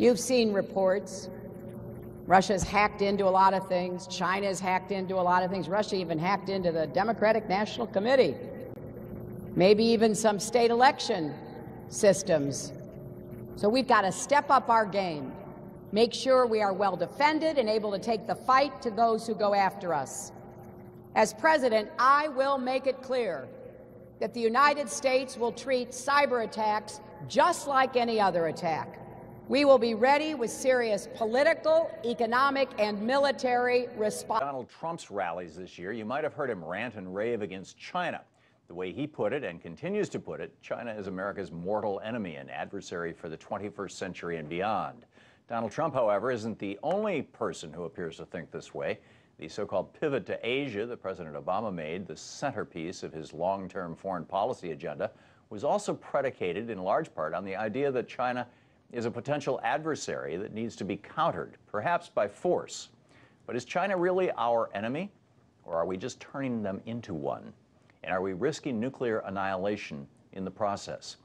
You've seen reports. Russia's hacked into a lot of things. China's hacked into a lot of things. Russia even hacked into the Democratic National Committee. Maybe even some state election systems. So we've got to step up our game. Make sure we are well defended and able to take the fight to those who go after us. As president, I will make it clear that the United States will treat cyber attacks just like any other attack. We will be ready with serious political, economic, and military response. Donald Trump's rallies this year, you might have heard him rant and rave against China. The way he put it, and continues to put it, China is America's mortal enemy and adversary for the 21st century and beyond. Donald Trump, however, isn't the only person who appears to think this way. The so-called pivot to Asia that President Obama made the centerpiece of his long-term foreign policy agenda was also predicated in large part on the idea that China is a potential adversary that needs to be countered, perhaps by force. But is China really our enemy, or are we just turning them into one? And are we risking nuclear annihilation in the process?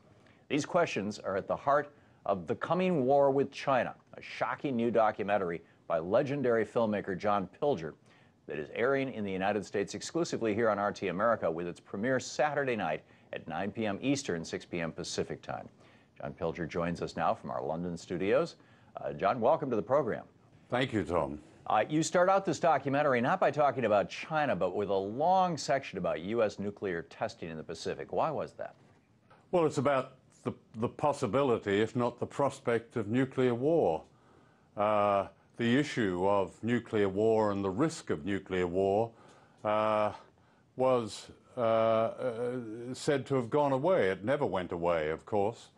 These questions are at the heart of The Coming War with China, a shocking new documentary by legendary filmmaker John Pilger that is airing in the United States exclusively here on RT America, with its premiere Saturday night at 9 p.m. Eastern, 6 p.m. Pacific time. John Pilger joins us now from our London studios. John, welcome to the program. Thank you, Tom. You start out this documentary not by talking about China, but with a long section about U.S. nuclear testing in the Pacific. Why was that? Well, it's about the possibility, if not the prospect, of nuclear war. The issue of nuclear war and the risk of nuclear war was said to have gone away. It never went away, of course.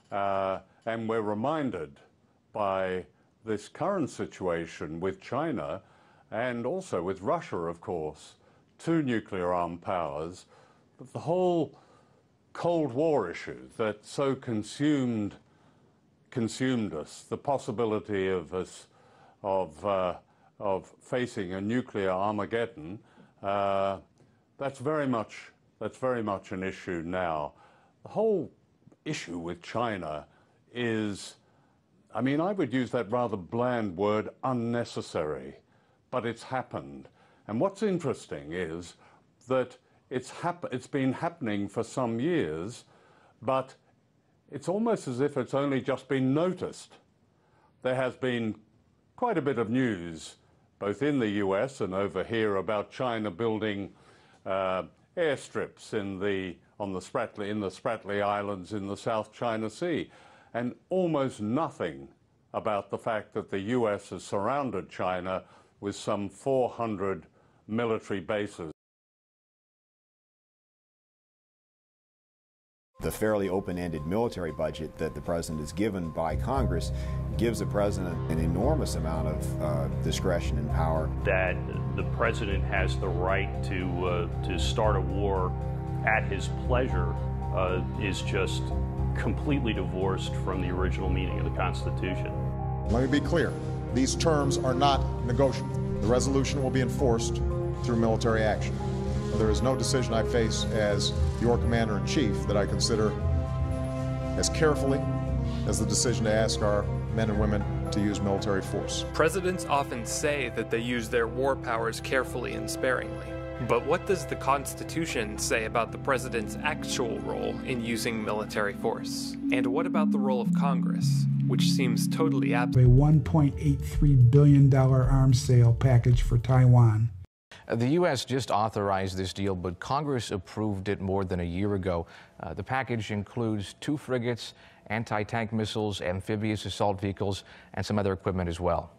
And we're reminded by this current situation with China and also with Russia, of course, two nuclear-armed powers, but the whole Cold War issue that so consumed us, the possibility of us of facing a nuclear Armageddon, that's very much an issue now. The whole issue with China is, I mean, I would use that rather bland word, unnecessary, but it's happened. And what's interesting is that it's been happening for some years, but it's almost as if it's only just been noticed. There has been quite a bit of news, both in the US and over here, about China building airstrips in the Spratly Islands in the South China Sea, and almost nothing about the fact that the US has surrounded China with some 400 military bases. The fairly open-ended military budget that the president is given by Congress gives the president an enormous amount of discretion and power. That the president has the right to start a war at his pleasure is just completely divorced from the original meaning of the Constitution. Let me be clear. These terms are not negotiable. The resolution will be enforced through military action. There is no decision I face as your commander-in-chief that I consider as carefully as the decision to ask our men and women to use military force. Presidents often say that they use their war powers carefully and sparingly. But what does the Constitution say about the president's actual role in using military force? And what about the role of Congress, which seems totally absent? A $1.83 billion arms sale package for Taiwan. The U.S. just authorized this deal, but Congress approved it more than a year ago. The package includes 2 frigates, anti-tank missiles, amphibious assault vehicles, and some other equipment as well.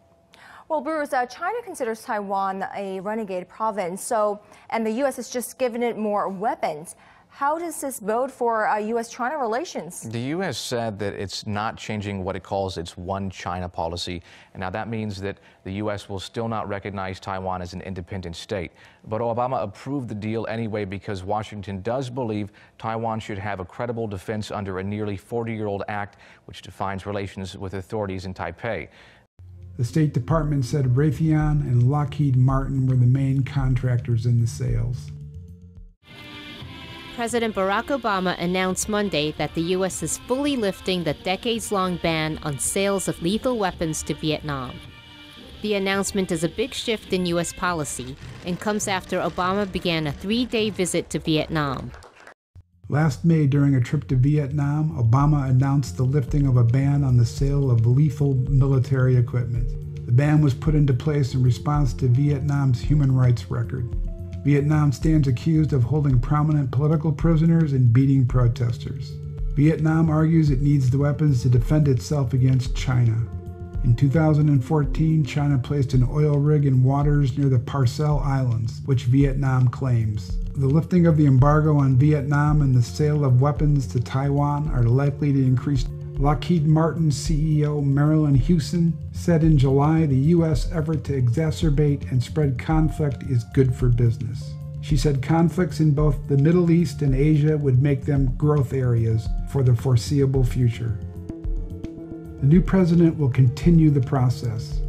Well, Bruce, China considers Taiwan a renegade province, and the U.S. has just given it more weapons. How does this bode for U.S.-China relations? The U.S. said that it's not changing what it calls its one China policy. And now that means that the U.S. will still not recognize Taiwan as an independent state. But Obama approved the deal anyway because Washington does believe Taiwan should have a credible defense under a nearly 40-year-old act which defines relations with authorities in Taipei. The State Department said Raytheon and Lockheed Martin were the main contractors in the sales. President Barack Obama announced Monday that the U.S. is fully lifting the decades-long ban on sales of lethal weapons to Vietnam. The announcement is a big shift in U.S. policy and comes after Obama began a 3-day visit to Vietnam. Last May, during a trip to Vietnam, Obama announced the lifting of a ban on the sale of lethal military equipment. The ban was put into place in response to Vietnam's human rights record. Vietnam stands accused of holding prominent political prisoners and beating protesters. Vietnam argues it needs the weapons to defend itself against China. In 2014, China placed an oil rig in waters near the Paracel Islands, which Vietnam claims. The lifting of the embargo on Vietnam and the sale of weapons to Taiwan are likely to increase. Lockheed Martin CEO Marilyn Hewson said in July the U.S. effort to exacerbate and spread conflict is good for business. She said conflicts in both the Middle East and Asia would make them growth areas for the foreseeable future. The new president will continue the process.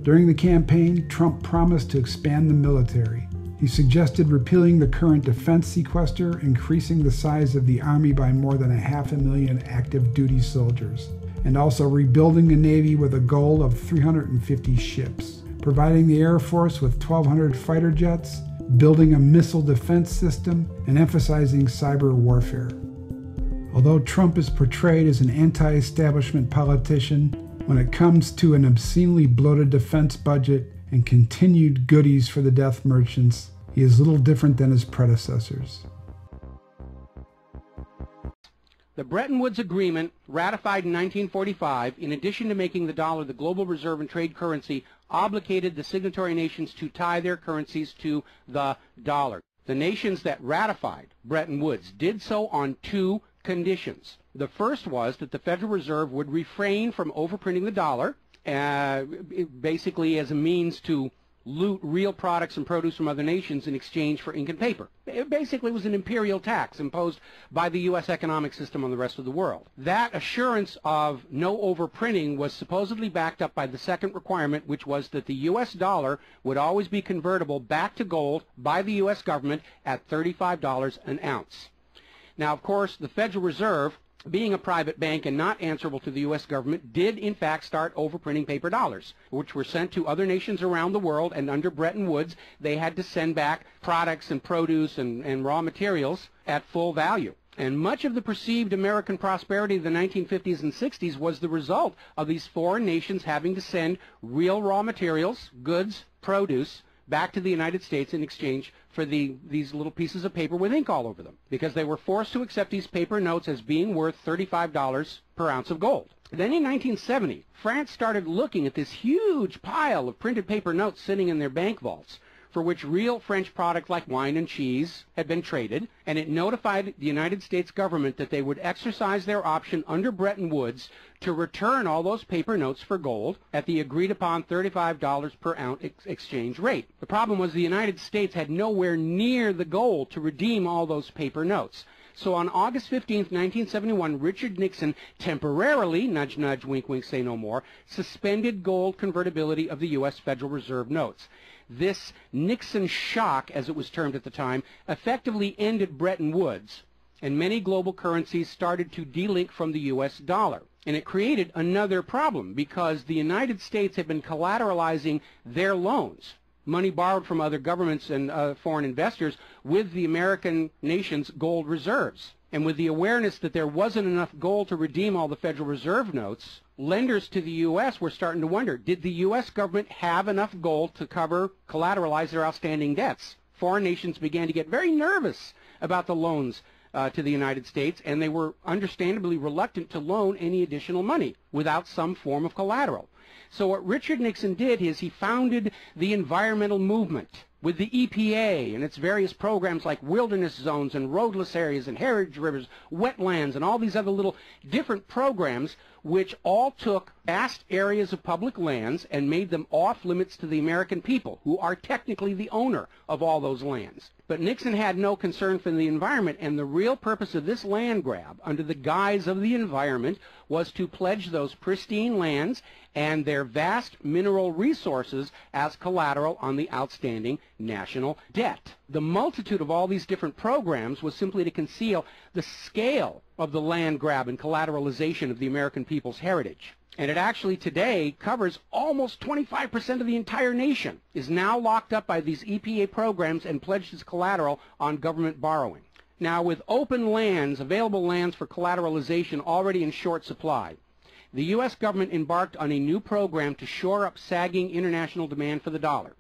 During the campaign, Trump promised to expand the military. He suggested repealing the current defense sequester, increasing the size of the Army by more than 500,000 active duty soldiers, and also rebuilding the Navy with a goal of 350 ships, providing the Air Force with 1,200 fighter jets, building a missile defense system, and emphasizing cyber warfare. Although Trump is portrayed as an anti-establishment politician, when it comes to an obscenely bloated defense budget and continued goodies for the death merchants, he is little different than his predecessors. The Bretton Woods Agreement, ratified in 1945, in addition to making the dollar the global reserve and trade currency, obligated the signatory nations to tie their currencies to the dollar. The nations that ratified Bretton Woods did so on 2 conditions. The first was that the Federal Reserve would refrain from overprinting the dollar, basically as a means to loot real products and produce from other nations in exchange for ink and paper. It basically was an imperial tax imposed by the U.S. economic system on the rest of the world. That assurance of no overprinting was supposedly backed up by the second requirement, which was that the U.S. dollar would always be convertible back to gold by the U.S. government at $35 an ounce. Now, of course, the Federal Reserve, being a private bank and not answerable to the U.S. government, did in fact start overprinting paper dollars, which were sent to other nations around the world, and under Bretton Woods, they had to send back products and produce and raw materials at full value. And much of the perceived American prosperity of the 1950s and 60s was the result of these foreign nations having to send real raw materials, goods, produce, back to the United States in exchange for these little pieces of paper with ink all over them, because they were forced to accept these paper notes as being worth $35 per ounce of gold. Then in 1970, France started looking at this huge pile of printed paper notes sitting in their bank vaults, for which real French products like wine and cheese had been traded, and it notified the United States government that they would exercise their option under Bretton Woods to return all those paper notes for gold at the agreed-upon $35 per ounce exchange rate. The problem was the United States had nowhere near the gold to redeem all those paper notes. So on August 15, 1971, Richard Nixon temporarily, nudge, nudge, wink, wink, say no more, suspended gold convertibility of the U.S. Federal Reserve notes. This Nixon shock, as it was termed at the time, effectively ended Bretton Woods, and many global currencies started to delink from the U.S. dollar. And it created another problem, because the United States had been collateralizing their loans, money borrowed from other governments and foreign investors, with the American nation's gold reserves. And with the awareness that there wasn't enough gold to redeem all the Federal Reserve notes, lenders to the U.S. were starting to wonder, did the U.S. government have enough gold to collateralize their outstanding debts? Foreign nations began to get very nervous about the loans to the United States, and they were understandably reluctant to loan any additional money without some form of collateral. So what Richard Nixon did is he founded the environmental movement with the EPA and its various programs like wilderness zones and roadless areas and heritage rivers, wetlands, and all these other little different programs, which all took vast areas of public lands and made them off limits to the American people, who are technically the owner of all those lands. But Nixon had no concern for the environment, and the real purpose of this land grab, under the guise of the environment, was to pledge those pristine lands and their vast mineral resources as collateral on the outstanding national debt. The multitude of all these different programs was simply to conceal the scale of the land grab and collateralization of the American people's heritage. And it actually today covers almost 25% of the entire nation, is now locked up by these EPA programs and pledged as collateral on government borrowing. Now, with open lands, available lands for collateralization already in short supply, the U.S. government embarked on a new program to shore up sagging international demand for the dollar.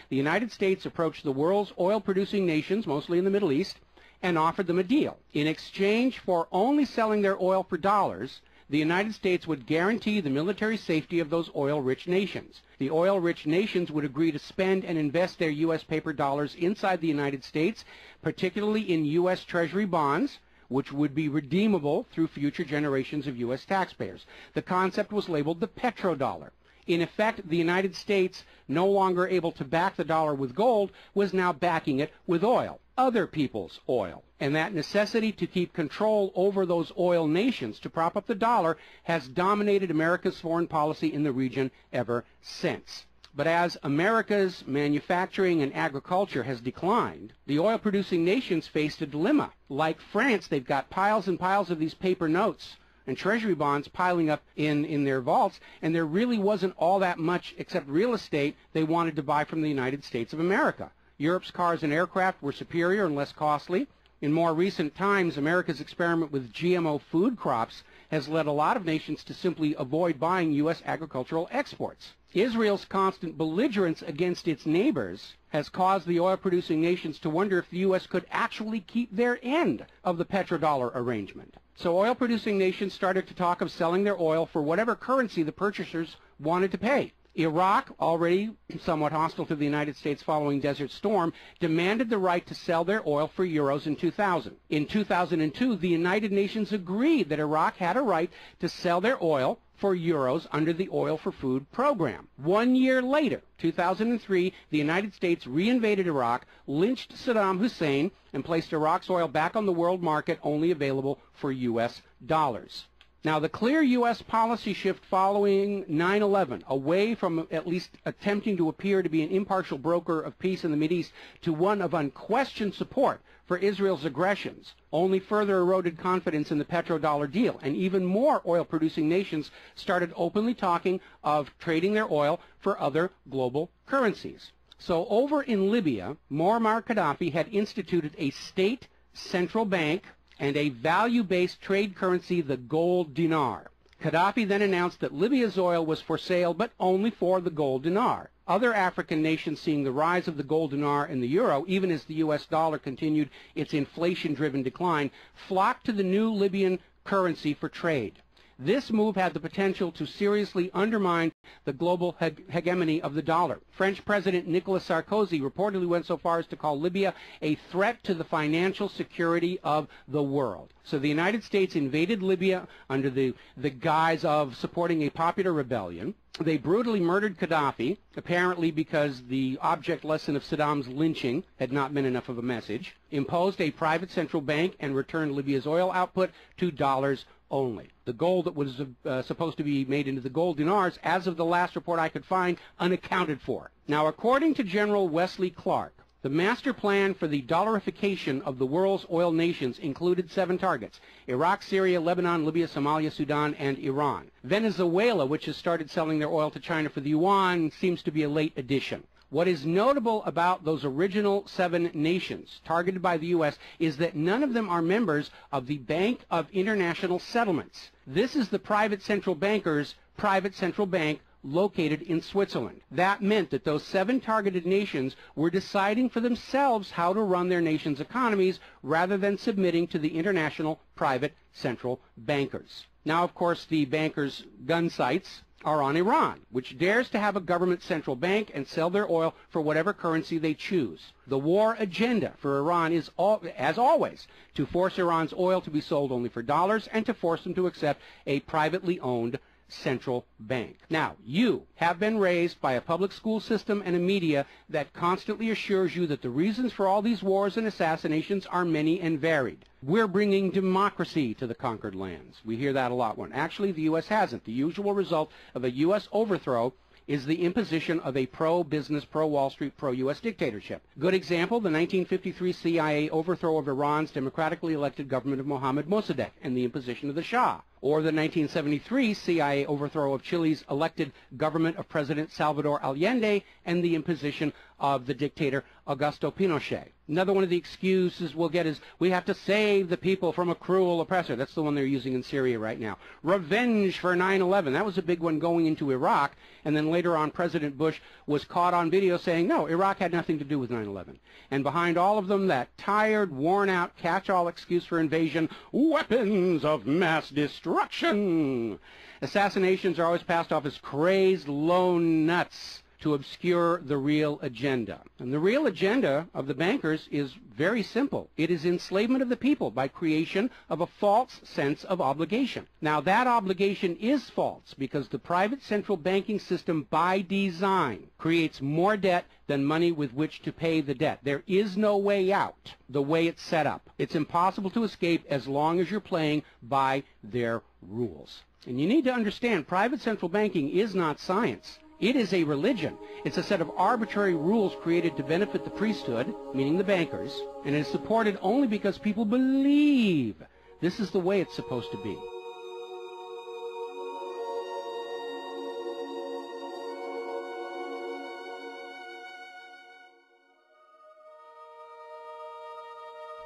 The United States approached the world's oil-producing nations, mostly in the Middle East, and offered them a deal. In exchange for only selling their oil for dollars, the United States would guarantee the military safety of those oil-rich nations. The oil-rich nations would agree to spend and invest their U.S. paper dollars inside the United States, particularly in U.S. Treasury bonds, which would be redeemable through future generations of U.S. taxpayers. The concept was labeled the petrodollar. In effect, the United States, no longer able to back the dollar with gold, was now backing it with oil, other people's oil. And that necessity to keep control over those oil nations to prop up the dollar has dominated America's foreign policy in the region ever since. But as America's manufacturing and agriculture has declined, the oil-producing nations faced a dilemma. Like France, they've got piles and piles of these paper notes and treasury bonds piling up in their vaults, and there really wasn't all that much except real estate they wanted to buy from the United States of America. Europe's cars and aircraft were superior and less costly. In more recent times, America's experiment with GMO food crops has led a lot of nations to simply avoid buying U.S. agricultural exports. Israel's constant belligerence against its neighbors has caused the oil-producing nations to wonder if the U.S. could actually keep their end of the petrodollar arrangement. So oil-producing nations started to talk of selling their oil for whatever currency the purchasers wanted to pay. Iraq, already somewhat hostile to the United States following Desert Storm, demanded the right to sell their oil for euros in 2000. In 2002, the United Nations agreed that Iraq had a right to sell their oil for euros under the Oil for Food program. 1 year later, 2003, the United States reinvaded Iraq, lynched Saddam Hussein, and placed Iraq's oil back on the world market, only available for U.S. dollars. Now, the clear U.S. policy shift following 9/11, away from at least attempting to appear to be an impartial broker of peace in the Mideast to one of unquestioned support for Israel's aggressions, only further eroded confidence in the petrodollar deal, and even more oil-producing nations started openly talking of trading their oil for other global currencies. So over in Libya, Muammar Gaddafi had instituted a state central bank and a value-based trade currency, the gold dinar. Gaddafi then announced that Libya's oil was for sale, but only for the gold dinar. Other African nations, seeing the rise of the gold dinar and the euro, even as the U.S. dollar continued its inflation-driven decline, flocked to the new Libyan currency for trade. This move had the potential to seriously undermine the global hegemony of the dollar. French President Nicolas Sarkozy reportedly went so far as to call Libya a threat to the financial security of the world. So the United States invaded Libya under the guise of supporting a popular rebellion. They brutally murdered Gaddafi, apparently because the object lesson of Saddam's lynching had not been enough of a message, imposed a private central bank, and returned Libya's oil output to dollars only. The gold that was supposed to be made into the gold dinars, as of the last report I could find, unaccounted for. Now, according to General Wesley Clark, the master plan for the dollarification of the world's oil nations included 7 targets: Iraq, Syria, Lebanon, Libya, Somalia, Sudan, and Iran. Venezuela, which has started selling their oil to China for the yuan, seems to be a late addition. What is notable about those original 7 nations targeted by the U.S. is that none of them are members of the Bank of International Settlements. This is the private central banker's private central bank located in Switzerland. That meant that those 7 targeted nations were deciding for themselves how to run their nation's economies rather than submitting to the international private central bankers. Now, of course, the bankers' gun sights are on Iran, which dares to have a government central bank and sell their oil for whatever currency they choose. The war agenda for Iran is, as always, to force Iran's oil to be sold only for dollars and to force them to accept a privately owned central bank. Now, you have been raised by a public school system and a media that constantly assures you that the reasons for all these wars and assassinations are many and varied. We're bringing democracy to the conquered lands. We hear that a lot. When actually the U.S. hasn't. The usual result of a U.S. overthrow is the imposition of a pro-business, pro-Wall Street, pro-U.S. dictatorship. Good example, the 1953 CIA overthrow of Iran's democratically elected government of Mohammad Mossadegh and the imposition of the Shah. Or the 1973 CIA overthrow of Chile's elected government of President Salvador Allende and the imposition of the dictator Augusto Pinochet. Another one of the excuses we'll get is we have to save the people from a cruel oppressor. That's the one they're using in Syria right now. Revenge for 9/11. That was a big one going into Iraq. And then later on, President Bush was caught on video saying, no, Iraq had nothing to do with 9/11. And behind all of them, that tired, worn-out, catch-all excuse for invasion, weapons of mass destruction. Assassinations are always passed off as crazed lone nuts to obscure the real agenda. And the real agenda of the bankers is very simple. It is enslavement of the people by creation of a false sense of obligation. Now, that obligation is false because the private central banking system by design creates more debt than money with which to pay the debt. There is no way out the way it's set up. It's impossible to escape as long as you're playing by their rules. And you need to understand, private central banking is not science. It is a religion. It's a set of arbitrary rules created to benefit the priesthood, meaning the bankers, and it is supported only because people believe this is the way it's supposed to be.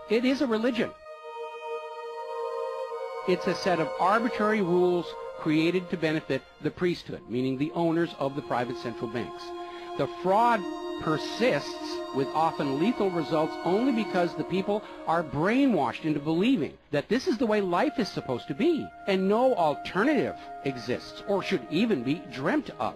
It is a religion. It's a set of arbitrary rules created to benefit the priesthood, meaning the owners of the private central banks. The fraud persists with often lethal results only because the people are brainwashed into believing that this is the way life is supposed to be, and no alternative exists or should even be dreamt of.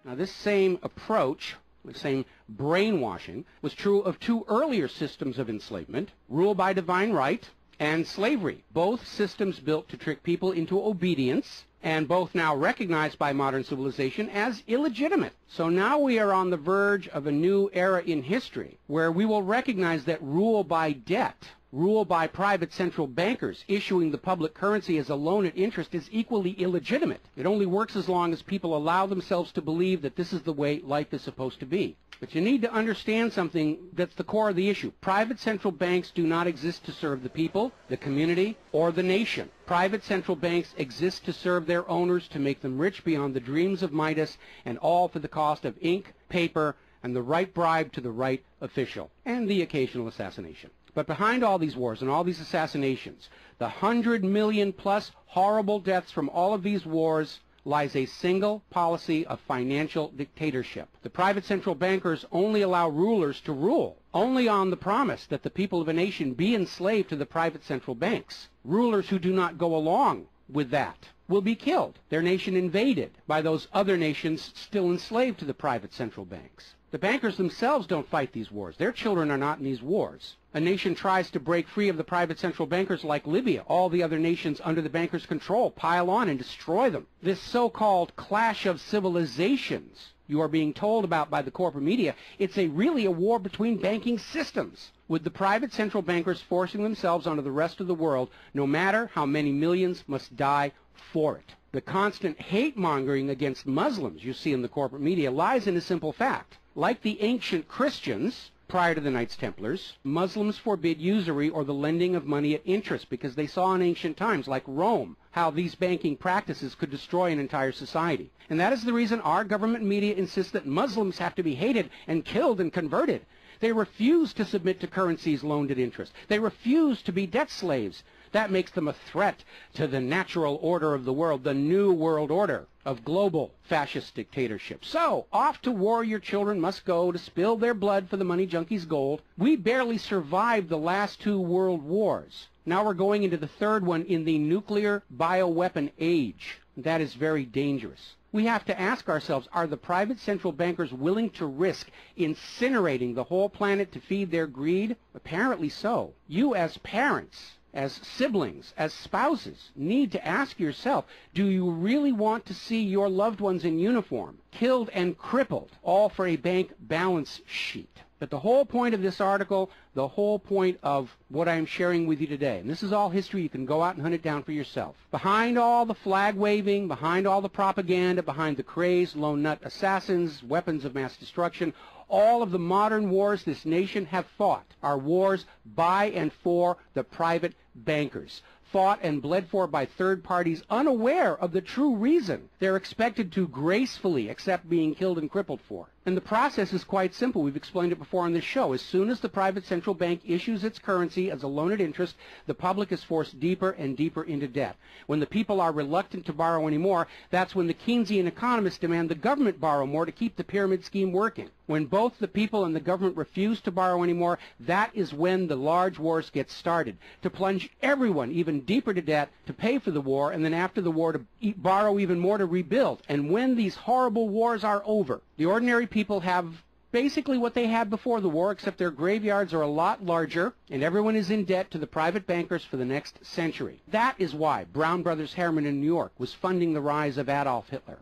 Now, this same approach, the same brainwashing, was true of two earlier systems of enslavement, rule by divine right and slavery, both systems built to trick people into obedience, and both now recognized by modern civilization as illegitimate. So now we are on the verge of a new era in history where we will recognize that rule by debt, rule by private central bankers issuing the public currency as a loan at interest is equally illegitimate. It only works as long as people allow themselves to believe that this is the way life is supposed to be. But you need to understand something that's the core of the issue. Private central banks do not exist to serve the people, the community, or the nation. Private central banks exist to serve their owners, to make them rich beyond the dreams of Midas, and all for the cost of ink, paper, and the right bribe to the right official, and the occasional assassination. But behind all these wars and all these assassinations, the 100 million plus horrible deaths from all of these wars, lies a single policy of financial dictatorship. The private central bankers only allow rulers to rule, only on the promise that the people of a nation be enslaved to the private central banks. Rulers who do not go along with that will be killed, their nation invaded by those other nations still enslaved to the private central banks. The bankers themselves don't fight these wars. Their children are not in these wars. A nation tries to break free of the private central bankers like Libya. All the other nations under the bankers' control pile on and destroy them. This so-called clash of civilizations you are being told about by the corporate media, it's really a war between banking systems, with the private central bankers forcing themselves onto the rest of the world, no matter how many millions must die for it. The constant hate-mongering against Muslims you see in the corporate media lies in a simple fact. Like the ancient Christians, prior to the Knights Templars, Muslims forbid usury or the lending of money at interest because they saw in ancient times, like Rome, how these banking practices could destroy an entire society. And that is the reason our government media insists that Muslims have to be hated and killed and converted. They refuse to submit to currencies loaned at interest. They refuse to be debt slaves. That makes them a threat to the natural order of the world, the new world order of global fascist dictatorship. So, off to war your children must go to spill their blood for the money junkies' gold. We barely survived the last two world wars. Now we're going into the third one in the nuclear bioweapon age. That is very dangerous. We have to ask ourselves, are the private central bankers willing to risk incinerating the whole planet to feed their greed? Apparently so. You as parents as siblings, as spouses, need to ask yourself, do you really want to see your loved ones in uniform, killed and crippled, all for a bank balance sheet? But the whole point of this article, the whole point of what I'm sharing with you today, and this is all history, you can go out and hunt it down for yourself. Behind all the flag waving, behind all the propaganda, behind the crazed lone nut assassins, weapons of mass destruction, all of the modern wars this nation have fought are wars by and for the private bankers, fought and bled for by third parties unaware of the true reason they're expected to gracefully accept being killed and crippled for. And the process is quite simple. We've explained it before on this show. As soon as the private central bank issues its currency as a loan at interest, the public is forced deeper and deeper into debt. When the people are reluctant to borrow anymore, that's when the Keynesian economists demand the government borrow more to keep the pyramid scheme working. When both the people and the government refuse to borrow anymore, that is when the large wars get started, to plunge everyone even deeper to debt to pay for the war, and then after the war to borrow even more to rebuild. And when these horrible wars are over, the ordinary people have basically what they had before the war, except their graveyards are a lot larger, and everyone is in debt to the private bankers for the next century. That is why Brown Brothers Harriman in New York was funding the rise of Adolf Hitler,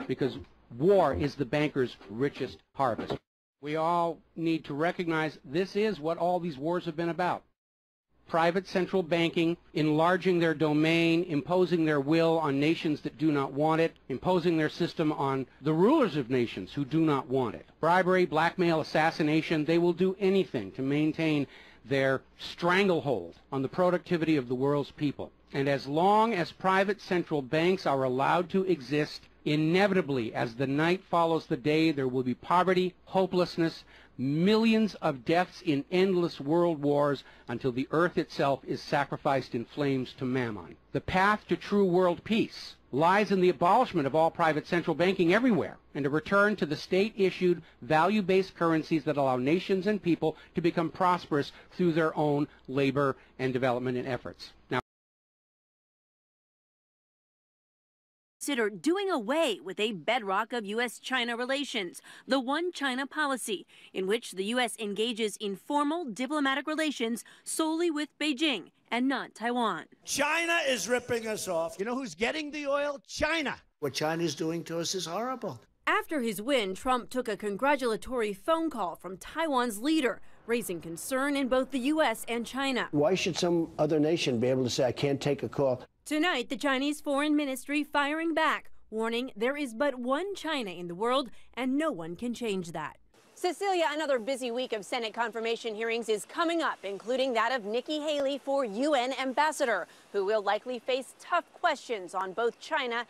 because war is the bankers' richest harvest. We all need to recognize this is what all these wars have been about. Private central banking, enlarging their domain, imposing their will on nations that do not want it, imposing their system on the rulers of nations who do not want it. Bribery, blackmail, assassination, they will do anything to maintain their stranglehold on the productivity of the world's people. And as long as private central banks are allowed to exist, inevitably, as the night follows the day, there will be poverty, hopelessness, millions of deaths in endless world wars until the earth itself is sacrificed in flames to Mammon. The path to true world peace lies in the abolishment of all private central banking everywhere and a return to the state-issued, value-based currencies that allow nations and people to become prosperous through their own labor and development and efforts. Now, consider doing away with a bedrock of U.S.-China relations, the One China policy, in which the U.S. engages in formal diplomatic relations solely with Beijing and not Taiwan. China is ripping us off. You know who's getting the oil? China. What China's doing to us is horrible. After his win, Trump took a congratulatory phone call from Taiwan's leader, raising concern in both the U.S. and China. Why should some other nation be able to say, I can't take a call? Tonight, the Chinese Foreign Ministry firing back, warning there is but one China in the world and no one can change that. Cecilia, another busy week of Senate confirmation hearings is coming up, including that of Nikki Haley for UN ambassador, who will likely face tough questions on both China